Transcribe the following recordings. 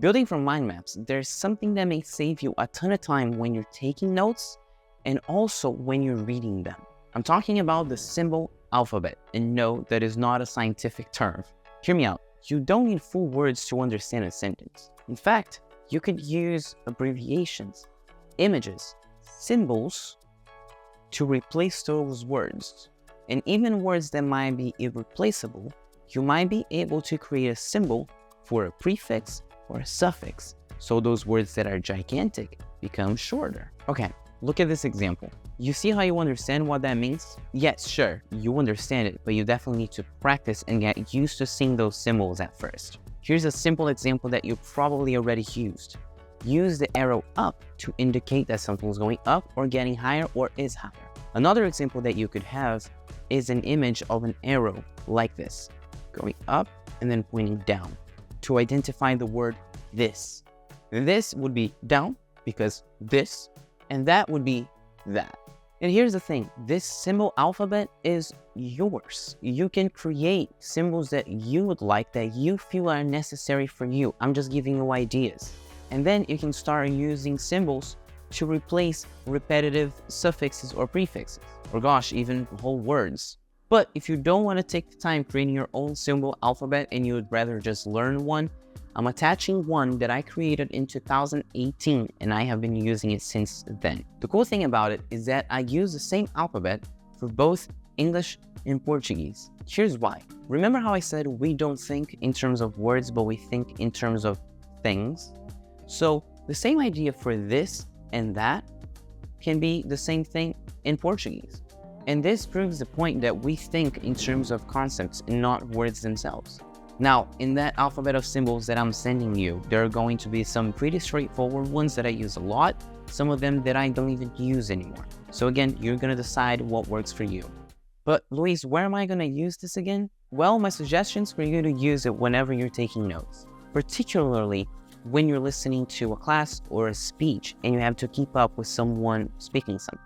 Building from mind maps, there's something that may save you a ton of time when you're taking notes and also when you're reading them. I'm talking about the symbol alphabet, and no, that is not a scientific term. Hear me out. You don't need full words to understand a sentence. In fact, you could use abbreviations, images, symbols to replace those words. And even words that might be irreplaceable, you might be able to create a symbol for a prefix or a suffix, so those words that are gigantic become shorter. Okay, look at this example. You see how you understand what that means? Yes, sure, you understand it, but you definitely need to practice and get used to seeing those symbols at first. Here's a simple example that you probably already used. Use the arrow up to indicate that something's going up or getting higher or is higher. Another example that you could have is an image of an arrow like this, going up and then pointing down to identify the word this. This would be down because this, and that would be that. And here's the thing, this symbol alphabet is yours. You can create symbols that you would like, that you feel are necessary for you. I'm just giving you ideas. And then you can start using symbols to replace repetitive suffixes or prefixes, or gosh, even whole words. But if you don't want to take the time creating your own symbol alphabet and you would rather just learn one, I'm attaching one that I created in 2018 and I have been using it since then. The cool thing about it is that I use the same alphabet for both English and Portuguese. Here's why. Remember how I said we don't think in terms of words, but we think in terms of things? So the same idea for this and that can be the same thing in Portuguese. And this proves the point that we think in terms of concepts and not words themselves. Now, in that alphabet of symbols that I'm sending you, there are going to be some pretty straightforward ones that I use a lot, some of them that I don't even use anymore. So again, you're going to decide what works for you. But Luis, where am I going to use this again? Well, my suggestion is for you to use it whenever you're taking notes, particularly when you're listening to a class or a speech and you have to keep up with someone speaking something.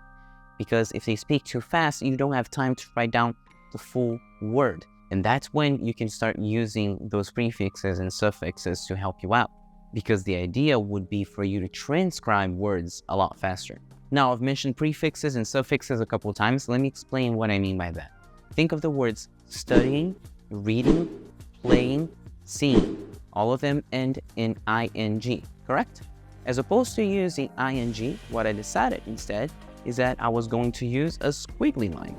Because if they speak too fast, you don't have time to write down the full word. And that's when you can start using those prefixes and suffixes to help you out. Because the idea would be for you to transcribe words a lot faster. Now, I've mentioned prefixes and suffixes a couple of times. Let me explain what I mean by that. Think of the words studying, reading, playing, seeing. All of them end in ing, correct? As opposed to using ing, what I decided instead is that I was going to use a squiggly line.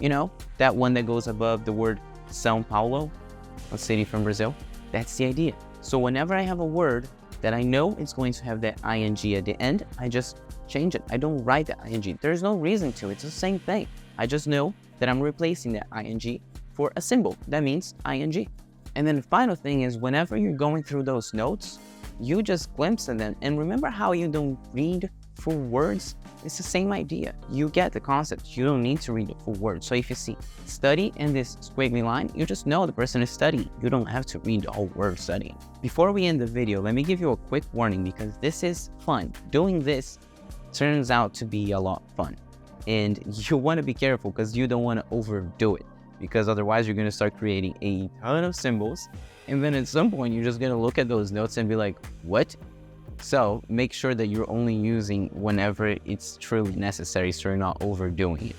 You know, that one that goes above the word São Paulo, a city from Brazil. That's the idea. So whenever I have a word that I know it's going to have that ing at the end, I just change it. I don't write the ing. There's no reason to. It's the same thing. I just know that I'm replacing that ing for a symbol. That means ing. And then the final thing is whenever you're going through those notes, you just glimpse at them. And remember how you don't read full words? It's the same idea. You get the concept. You don't need to read the full word. So if you see study and this squiggly line, you just know the person is studying. You don't have to read the whole word studying. Before we end the video, let me give you a quick warning because this is fun. Doing this turns out to be a lot of fun. And you want to be careful because you don't want to overdo it. Because otherwise you're going to start creating a ton of symbols. And then at some point, you're just going to look at those notes and be like, what? So make sure that you're only using whenever it's truly necessary so you're not overdoing it.